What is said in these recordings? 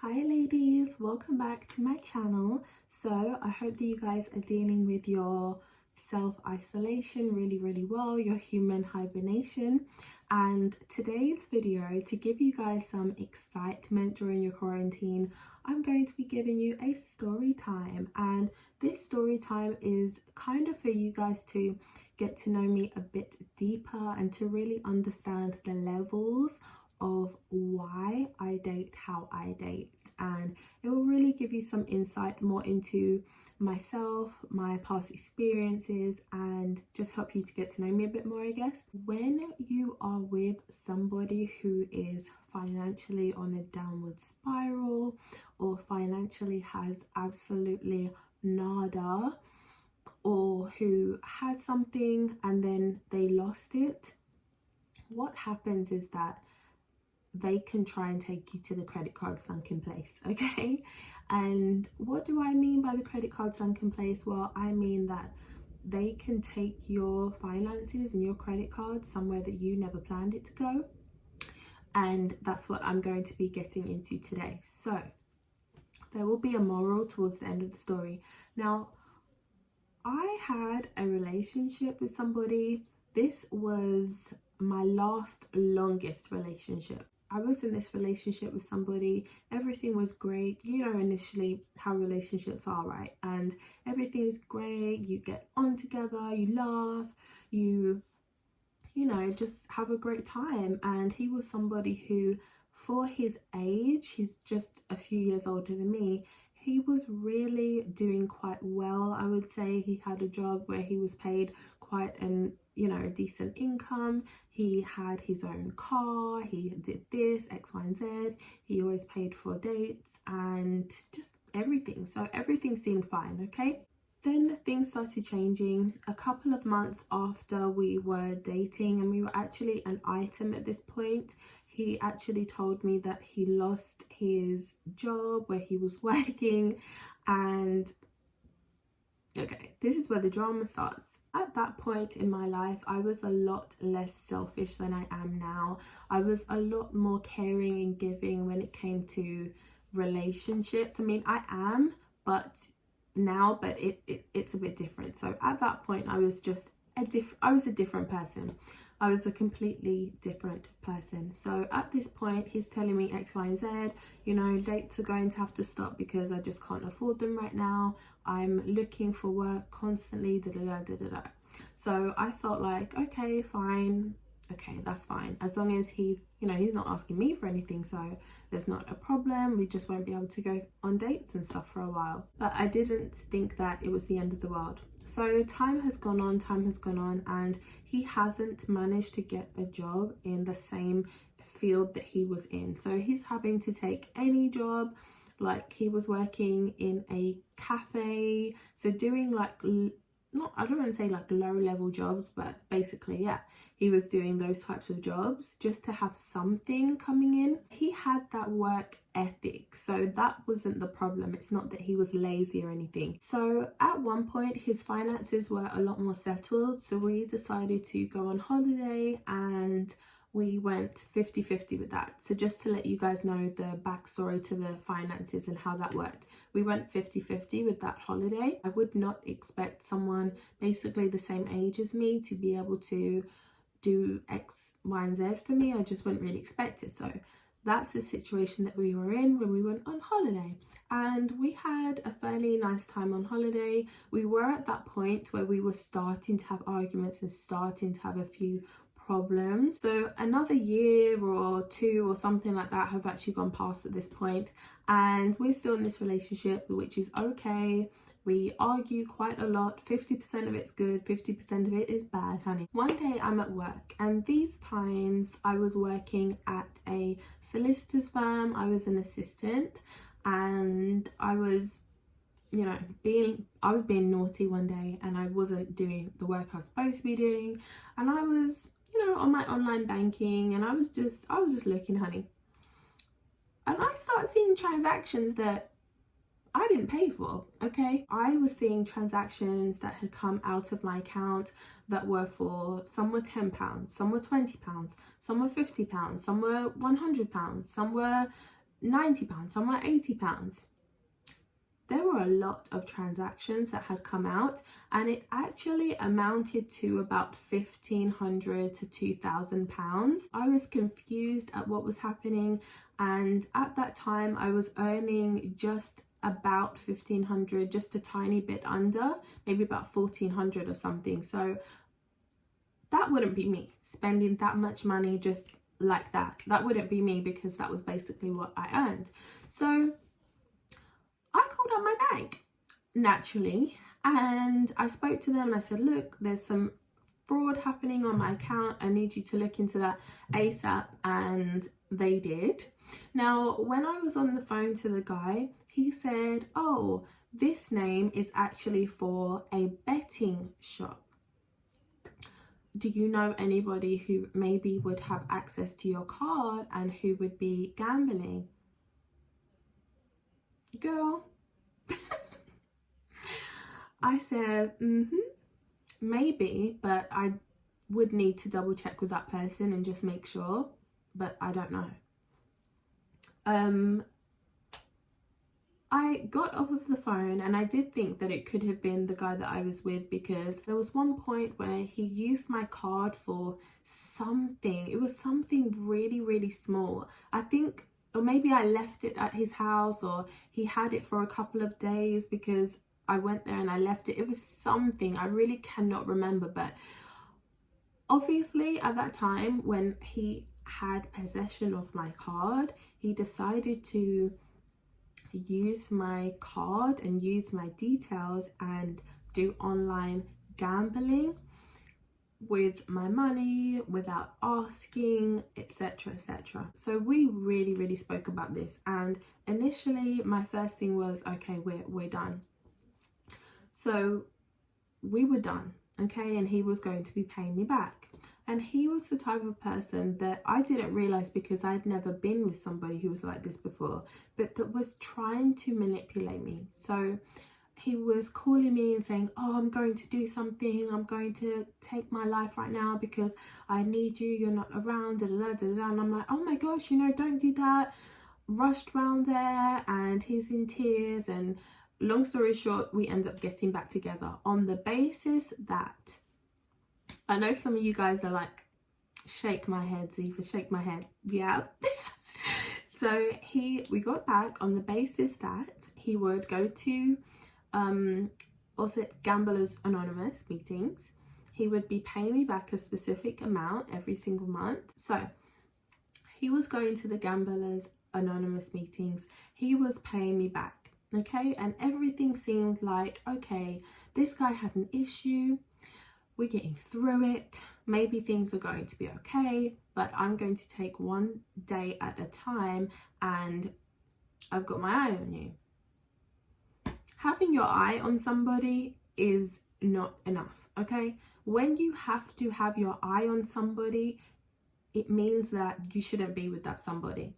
Hi ladies, welcome back to my channel. So I hope that you guys are dealing with your self-isolation really well, your human hibernation. And today's video, to give you guys some excitement during your quarantine, I'm going to be giving you a story time. And this story time is kind of for you guys to get to know me a bit deeper and to really understand the levels of why I date how I date, and it will really give you some insight more into myself, my past experiences, and just help you to get to know me a bit more, I guess. When you are with somebody who is financially on a downward spiral or financially has absolutely nada, or who had something and then they lost it, what happens is that they can try and take you to the credit card sunken place, okay? And what do I mean by the credit card sunken place? Well, I mean that they can take your finances and your credit card somewhere that you never planned it to go. And that's what I'm going to be getting into today. So there will be a moral towards the end of the story. Now, I had a relationship with somebody. This was my longest relationship. I was in this relationship with somebody, everything was great, you know, initially how relationships are, right? And everything's great, you get on together, you laugh, you know, just have a great time. And he was somebody who, for his age, he's just a few years older than me, he was really doing quite well. I would say he had a job where he was paid quite a decent income. He had his own car, he did this, X, Y, and Z. He always paid for dates and just everything. So everything seemed fine, okay? Then things started changing a couple of months after we were dating, and we were actually an item at this point. He actually told me that he lost his job where he was working, and okay, this is where the drama starts. At that point in my life, I was a lot less selfish than I am now. I was a lot more caring and giving when it came to relationships. I mean, I am, but it's a bit different. So at that point, I was just a different person. I was a completely different person. So at this point, he's telling me X, Y, and Z, you know, dates are going to have to stop because I just can't afford them right now. I'm looking for work constantly, So I felt like, okay, fine. Okay, that's fine. As long as he's not asking me for anything, so there's not a problem. We just won't be able to go on dates and stuff for a while. But I didn't think that it was the end of the world. So time has gone on, and he hasn't managed to get a job in the same field that he was in. So he's having to take any job. Like, he was working in a cafe, so doing like, I don't want to say like low level jobs, but basically, yeah, he was doing those types of jobs just to have something coming in. He had that work ethic, so that wasn't the problem. It's not that he was lazy or anything. So at one point, his finances were a lot more settled, so we decided to go on holiday, and we went 50-50 with that. So just to let you guys know the backstory to the finances and how that worked, we went 50-50 with that holiday. I would not expect someone basically the same age as me to be able to do X, Y, and Z for me. I just wouldn't really expect it. So that's the situation that we were in when we went on holiday, and we had a fairly nice time on holiday. We were at that point where we were starting to have arguments and starting to have a few problems. So another year or two or something like that have actually gone past at this point, and we're still in this relationship, which is okay. We argue quite a lot. 50% of it's good, 50% of it is bad, honey. One day I'm at work, and these times I was working at a solicitor's firm. I was an assistant, and I was being naughty one day, and I wasn't doing the work I was supposed to be doing, and I was on my online banking, and I was just looking, honey, and I started seeing transactions that I didn't pay for, okay? I was seeing transactions that had come out of my account that were for, some were £10, some were £20, some were £50, some were £100, some were £90, somewhere £80. There were a lot of transactions that had come out, and it actually amounted to about £1,500 to £2,000. I was confused at what was happening, and at that time I was earning just about 1,500, just a tiny bit under, maybe about 1,400 or something. So that wouldn't be me spending that much money just like that. That wouldn't be me, because that was basically what I earned. So I called up my bank, naturally, and I spoke to them and I said, look, there's some fraud happening on my account. I need you to look into that ASAP. And they did. Now, when I was on the phone to the guy, he said, oh, this name is actually for a betting shop. Do you know anybody who maybe would have access to your card and who would be gambling? Girl. I said, maybe, but I would need to double check with that person and just make sure, but I don't know. I got off of the phone, and I did think that it could have been the guy that I was with, because there was one point where he used my card for something. It was something really, really small. I think, or maybe I left it at his house, or he had it for a couple of days because I went there and I left it. It was something, I really cannot remember. But obviously at that time, when he had possession of my card, he decided to use my card and use my details and do online gambling with my money without asking, etc, etc. So we really spoke about this, and initially my first thing was, okay, we're done. So we were done, okay, and he was going to be paying me back. And he was the type of person that I didn't realize, because I'd never been with somebody who was like this before, but that was trying to manipulate me. So he was calling me and saying, oh, I'm going to do something, I'm going to take my life right now because I need you, you're not around, da, da, da, da, da. And I'm like, oh my gosh, you know, don't do that. Rushed round there, and he's in tears. And long story short, we end up getting back together on the basis that, I know some of you guys are like, shake my head, Ziva, shake my head. Yeah. So we got back on the basis that he would go to also Gamblers Anonymous meetings. He would be paying me back a specific amount every single month. So he was going to the Gamblers Anonymous meetings. He was paying me back, okay? And everything seemed like, okay, this guy had an issue. We're getting through it. Maybe things are going to be okay, but I'm going to take one day at a time, and I've got my eye on you. Having your eye on somebody is not enough, okay? When you have to have your eye on somebody, it means that you shouldn't be with that somebody.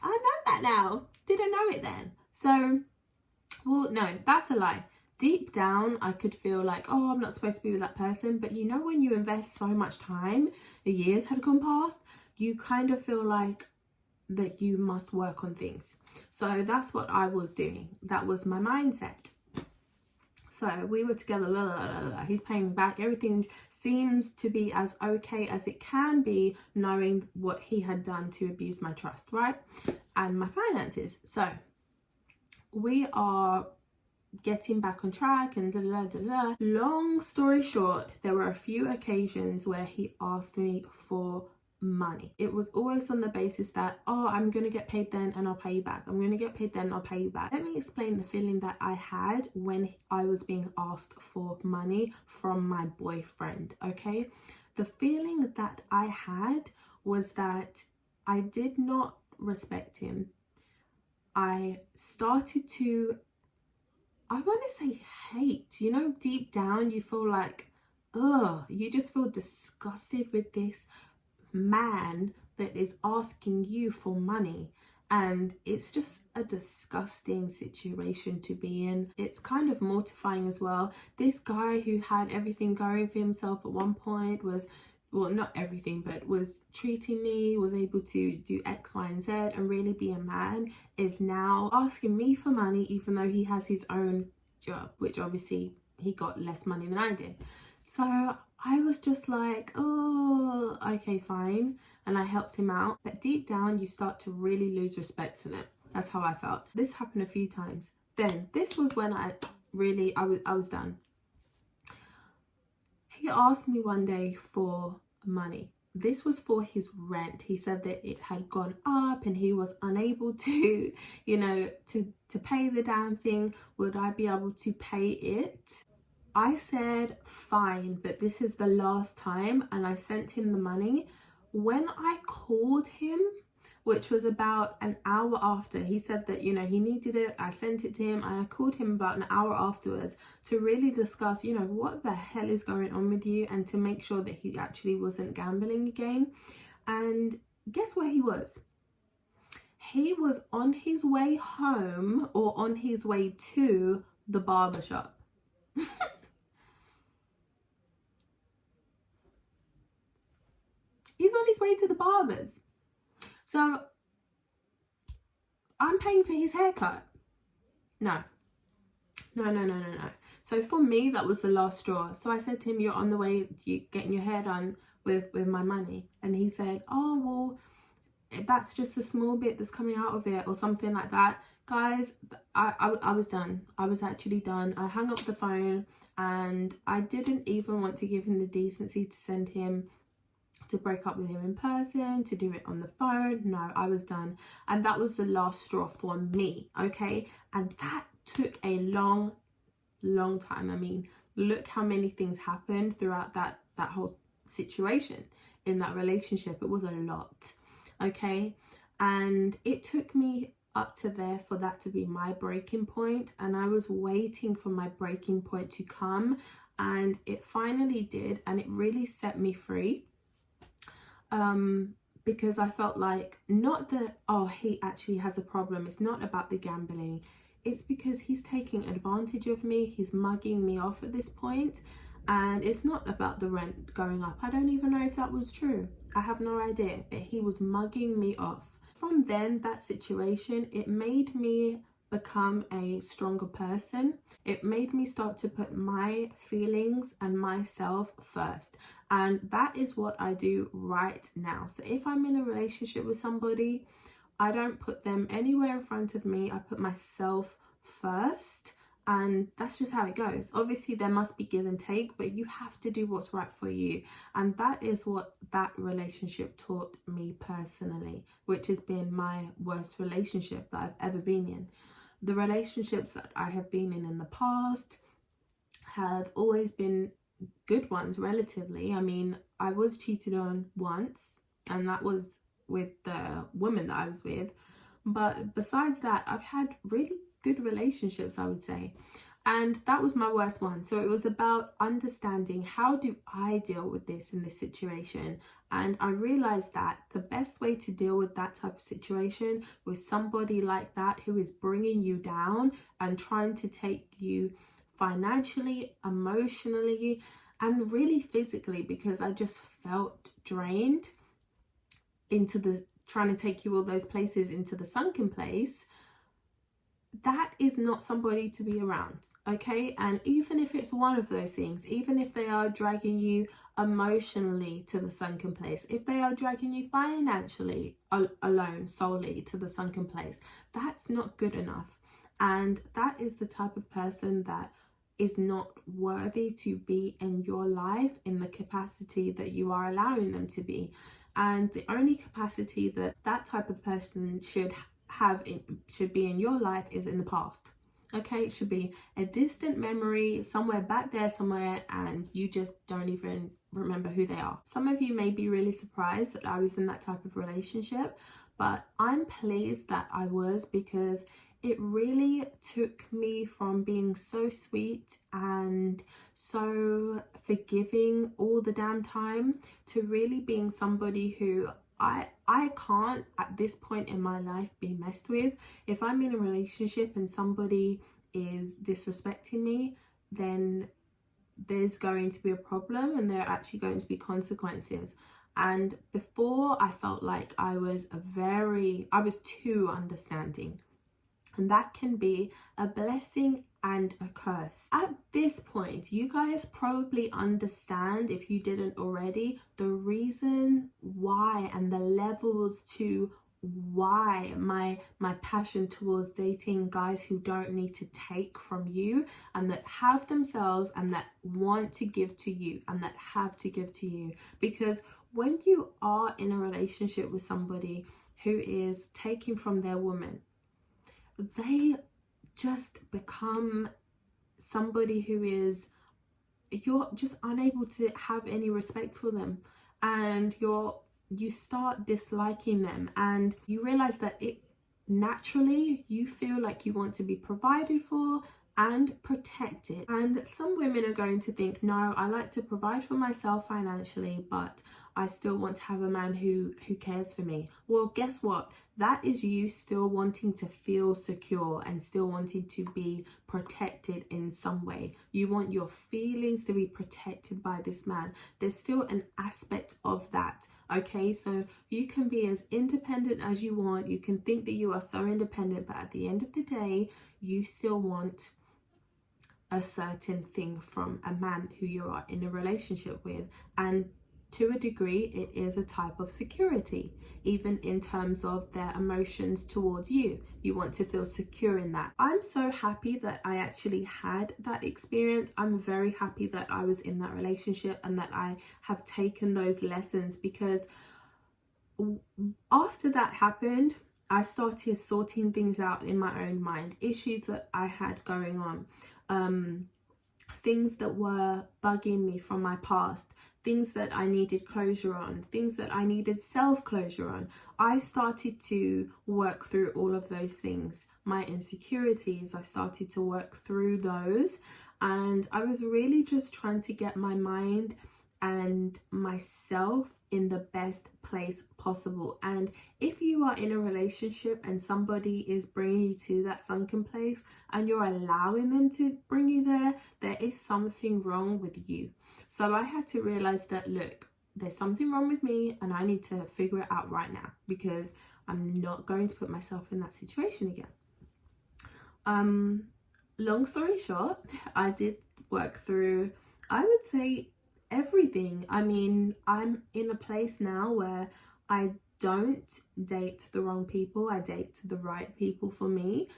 I know that now. Didn't know it then. So, well, no, that's a lie. Deep down, I could feel like, oh, I'm not supposed to be with that person. But you know, when you invest so much time, the years had gone past, you kind of feel like that you must work on things. So that's what I was doing. That was my mindset. So we were together, he's paying me back. Everything seems to be as okay as it can be, knowing what he had done to abuse my trust, right? And my finances. So we are getting back on track and long story short, there were a few occasions where he asked me for money. It was always on the basis that, oh, I'm going to get paid then and I'll pay you back. I'm going to get paid then, I'll pay you back. Let me explain the feeling that I had when I was being asked for money from my boyfriend, okay? The feeling that I had was that I did not respect him. I started to, I want to say hate, you know, deep down you feel like, ugh, you just feel disgusted with this man that is asking you for money. And it's just a disgusting situation to be in. It's kind of mortifying as well. This guy who had everything going for himself at one point was well, not everything, but was treating me, was able to do X, Y, and Z and really be a man, is now asking me for money, even though he has his own job, which obviously he got less money than I did. So I was just like, oh, okay, fine. And I helped him out. But deep down, you start to really lose respect for them. That's how I felt. This happened a few times. Then this was when I was done. He asked me one day for money. This was for his rent. He said that it had gone up and he was unable to, to pay the damn thing. Would I be able to pay it? I said, fine, but this is the last time, and I sent him the money. When I called him, which was about an hour after, he said that, he needed it. I sent it to him, and I called him about an hour afterwards to really discuss, what the hell is going on with you, and to make sure that he actually wasn't gambling again. And guess where he was? He was on his way home, or on his way to the barbershop. He's on his way to the barber's. So I'm paying for his haircut. No. So for me, that was the last straw. So I said to him, you're on the way, you getting your hair done with my money. And he said, oh, well, that's just a small bit that's coming out of it, or something like that. Guys, I was done. I was actually done. I hung up the phone, and I didn't even want to give him the decency to send him to break up with him in person, to do it on the phone. No, I was done. And that was the last straw for me, okay? And that took a long time. I mean, look how many things happened throughout that whole situation in that relationship. It was a lot, okay? And it took me up to there for that to be my breaking point, and I was waiting for my breaking point to come, and it finally did, and it really set me free. Because I felt like, not that, oh, he actually has a problem. It's not about the gambling. It's because he's taking advantage of me. He's mugging me off at this point. And it's not about the rent going up. I don't even know if that was true. I have no idea. But he was mugging me off. From then, that situation, it made me become a stronger person. It made me start to put my feelings and myself first, and that is what I do right now. So if I'm in a relationship with somebody, I don't put them anywhere in front of me. I put myself first, and that's just how it goes. Obviously there must be give and take, but you have to do what's right for you, and that is what that relationship taught me personally, which has been my worst relationship that I've ever been in. The relationships that I have been in the past have always been good ones, relatively. I mean, I was cheated on once, and that was with the woman that I was with. But besides that, I've had really good relationships, I would say. And that was my worst one. So it was about understanding, how do I deal with this in this situation? And I realized that the best way to deal with that type of situation with somebody like that, who is bringing you down and trying to take you financially, emotionally, and really physically, because I just felt drained into the trying to take you all those places into the sunken place. That is not somebody to be around, okay? And even if it's one of those things, even if they are dragging you emotionally to the sunken place, if they are dragging you financially alone, solely to the sunken place, that's not good enough. And that is the type of person that is not worthy to be in your life in the capacity that you are allowing them to be. And the only capacity that that type of person should be in your life is in the past, okay? It should be a distant memory somewhere back there somewhere, and you just don't even remember who they are. Some of you may be really surprised that I was in that type of relationship, but I'm pleased that I was, because it really took me from being so sweet and so forgiving all the damn time to really being somebody who I can't at this point in my life be messed with. If I'm in a relationship and somebody is disrespecting me, then there's going to be a problem and there are actually going to be consequences. And before, I felt like I was too understanding. And that can be a blessing and a curse. At this point, you guys probably understand, if you didn't already, the reason why and the levels to why my passion towards dating guys who don't need to take from you, and that have themselves, and that want to give to you, and that have to give to you. Because when you are in a relationship with somebody who is taking from their woman, they just become somebody who is, you're just unable to have any respect for them, and you start disliking them, and you realize that it naturally, you feel like you want to be provided for and protected. And some women are going to think, no, I like to provide for myself financially, but I still want to have a man who cares for me. Well, guess what? That is you still wanting to feel secure and still wanting to be protected in some way. You want your feelings to be protected by this man. There's still an aspect of that. Okay, so you can be as independent as you want. You can think that you are so independent, but at the end of the day, you still want a certain thing from a man who you are in a relationship with. And to a degree, it is a type of security, even in terms of their emotions towards you. You want to feel secure in that. I'm so happy that I actually had that experience. I'm very happy that I was in that relationship and that I have taken those lessons, because after that happened, I started sorting things out in my own mind, issues that I had going on, things that were bugging me from my past, things that I needed closure on, things that I needed self-closure on. I started to work through all of those things. My insecurities, I started to work through those, and I was really just trying to get my mind and myself in the best place possible. And if you are in a relationship and somebody is bringing you to that sunken place and you're allowing them to bring you there, there is something wrong with you. So I had to realize that, look, there's something wrong with me and I need to figure it out right now, because I'm not going to put myself in that situation again. Long story short, I did work through, I would say, everything. I mean, I'm in a place now where I don't date the wrong people. I date the right people for me.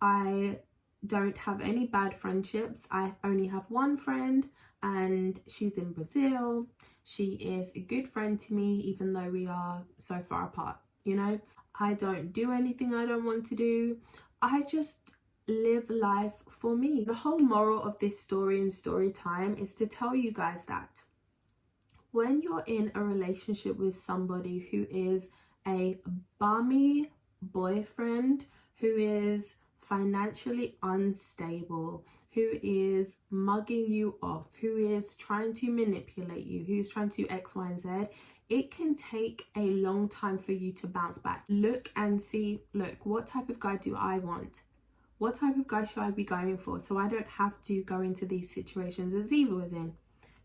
I don't have any bad friendships. I only have one friend, and she's in Brazil. She is a good friend to me, even though we are so far apart, you know. I don't do anything I don't want to do. I just live life for me. The whole moral of this story and story time is to tell you guys that when you're in a relationship with somebody who is a bummy boyfriend, who is financially unstable, who is mugging you off, who is trying to manipulate you, who's trying to X, Y, and Z, it can take a long time for you to bounce back. Look and see, look, what type of guy do I want? What type of guy should I be going for, so I don't have to go into these situations that Ziva was in?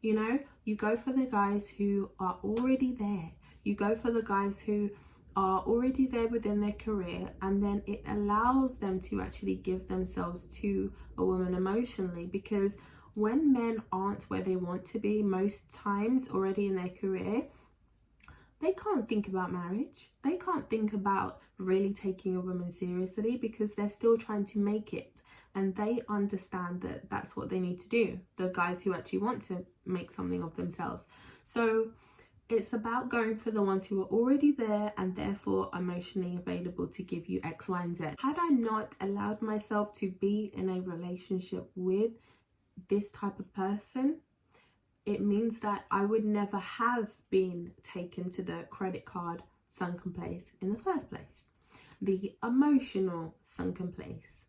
You know, you go for the guys who are already there. You go for the guys who are already there within their career, and then it allows them to actually give themselves to a woman emotionally. Because when men aren't where they want to be, most times already in their career, they can't think about marriage. They can't think about really taking a woman seriously, because they're still trying to make it. And they understand that that's what they need to do, the guys who actually want to make something of themselves. So it's about going for the ones who are already there and therefore emotionally available to give you X, Y, and Z. Had I not allowed myself to be in a relationship with this type of person, it means that I would never have been taken to the credit card sunken place in the first place. The emotional sunken place.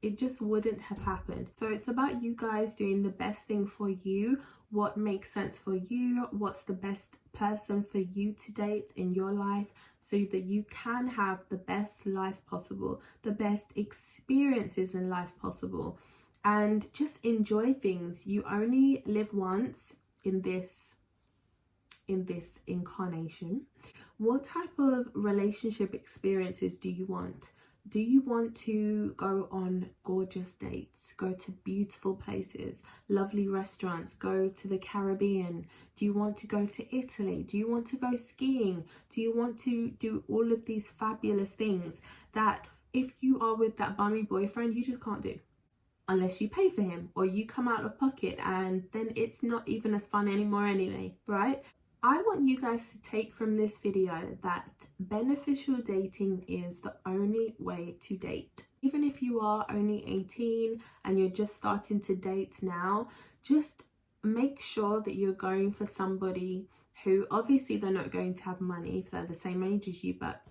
It just wouldn't have happened. So it's about you guys doing the best thing for you, what makes sense for you, what's the best person for you to date in your life, so that you can have the best life possible, the best experiences in life possible. and just enjoy things. You only live once in this incarnation. What type of relationship experiences do you want? Do you want to go on gorgeous dates, go to beautiful places, lovely restaurants, go to the Caribbean? Do you want to go to Italy? Do you want to go skiing? Do you want to do all of these fabulous things that if you are with that bummy boyfriend, you just can't do? Unless you pay for him or you come out of pocket, and then it's not even as fun anymore anyway, right? I want you guys to take from this video that beneficial dating is the only way to date. Even if you are only 18 and you're just starting to date now, just make sure that you're going for somebody who, obviously they're not going to have money if they're the same age as you, but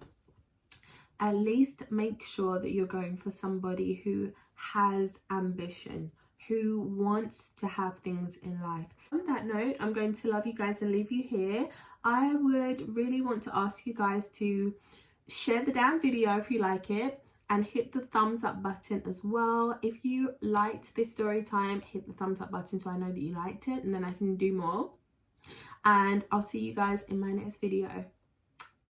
at least make sure that you're going for somebody who has ambition, who wants to have things in life. On that note, I'm going to love you guys and leave you here. I would really want to ask you guys to share the damn video if you like it, and hit the thumbs up button as well. If you liked this story time, hit the thumbs up button so I know that you liked it, and then I can do more. And I'll see you guys in my next video.